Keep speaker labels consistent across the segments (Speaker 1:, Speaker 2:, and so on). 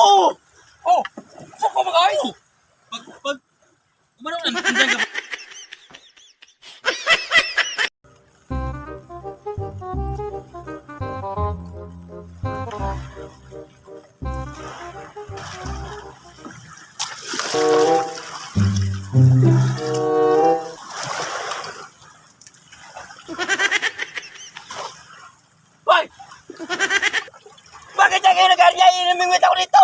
Speaker 1: Oh!
Speaker 2: Oh! Saan ka mag-ayo? Pag... Umano na, nandiyan ka ba?
Speaker 1: Hoy! Bakit kayo nag-arya? Inamingwit ako dito!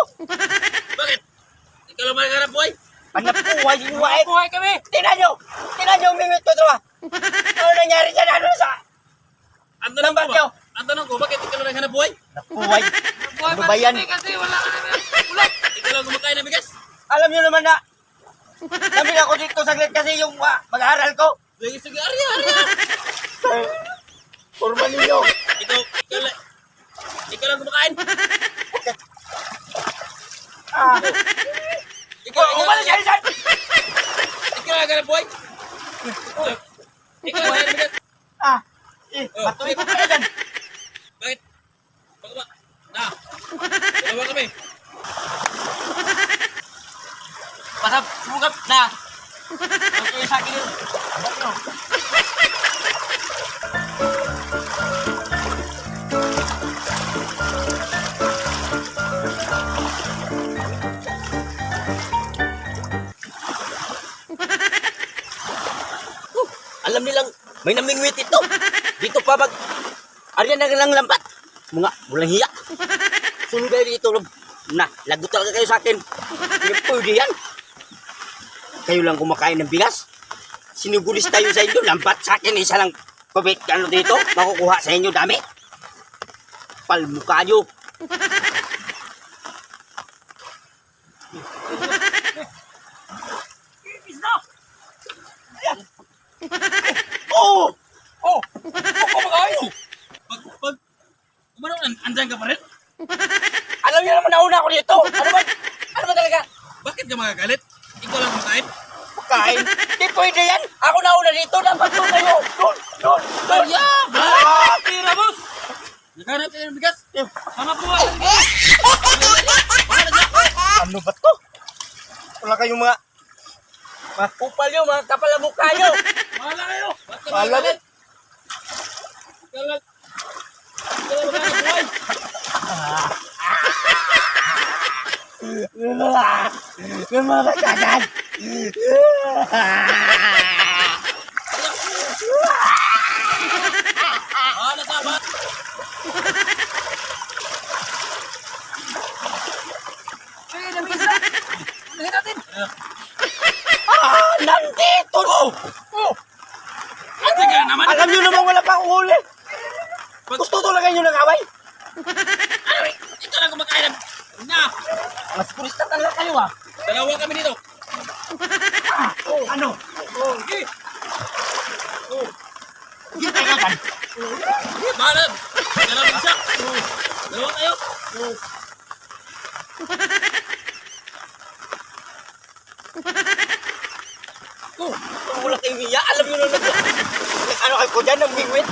Speaker 2: Bakit? Ikaw lang maghanap buhay?
Speaker 1: Panapuhay yung wait!
Speaker 2: Buhay kami!
Speaker 1: Tingnan nyo! Tingnan nyo, umingwit ko ito ah! Ano nangyari dyan? Ano sa...
Speaker 2: Ang tanong ko
Speaker 1: Lambat nyo!
Speaker 2: ba? Ang tanong ko, bakit ikaw lang naghanap buhay?
Speaker 1: Napuhay!
Speaker 2: Buhay
Speaker 1: Ano ba yan?
Speaker 2: Kasi wala ka na ulat! Ikaw lang kumakain ng bigas?
Speaker 1: Alam nyo naman na... Namig ako dito saglit kasi yung mag-aaral ko.
Speaker 2: Sige, arya!
Speaker 1: Formal ninyo.
Speaker 2: Ikaw lang kumakain?
Speaker 1: Ah!
Speaker 2: Ikaw
Speaker 1: Umalis kayo dyan!
Speaker 2: Ikaw lang naghanap buhay? Ikaw lang naghanap bigas?
Speaker 1: Ah! Patuloy ko kayo dyan!
Speaker 2: Bakit? Baka ba? Dalawa kami.
Speaker 1: Pasap, sumugap na! Huwag kayo sa akin yun. Ba't nyo? Alam nilang may namingwit ito. Dito pa mag... Aryan na lang lambat. Mga bulang hiya. Sunod kayo dito. Lagot talaga kayo sa akin. Hindi pwede yan. Kayo lang kumakain ng bigas. Sinugulis tayo sa inyo. Lambat sa akin. Isa lang pabit ano dito. Makukuha sa inyo dami. Palmukha nyo. Oh!
Speaker 2: Oh! Saan ka mag-ayo? Pag... Umano na, andyan ka pa rin?
Speaker 1: Alam niyo naman nauna ako dito. Ano ba talaga?
Speaker 2: Bakit ka magagalit? Ikaw lang kumakain?
Speaker 1: Kain. Di pwede yan. Ako nauna dito. Dapat doon kayo. Doon.
Speaker 2: Arya! Ah! Tira, boss! Naghanap kayo ng bigas? Hanap buhay!
Speaker 1: Ano ba to? Wala kayong mga kupal nyo, mga kapal na mukha nyo.
Speaker 2: Mahala kayo! Ba't ka
Speaker 1: Mahala
Speaker 2: magagalit? Ikaw lang maghanap buhay!
Speaker 1: Yung mga katagan.
Speaker 2: Mahala ka ba? Sige, nabisa! Unahin natin!
Speaker 1: Nandito!
Speaker 2: Oh! Ate ka naman!
Speaker 1: Alam nyo naman wala pa akong huli. Gusto talaga nyo ng away.
Speaker 2: Ano eh? Ikaw lang kumakain ng... Na!
Speaker 1: Mas purista talaga kayo ah.
Speaker 2: Dalawa kami dito!
Speaker 1: Ano?
Speaker 2: Sige!
Speaker 1: Hindi kailangan.
Speaker 2: Bahala! Dalawa isa! Dalawa kayo!
Speaker 1: Wala kayong iya. Alam nyo naman. Ano kayo ko dyan ng bingwit?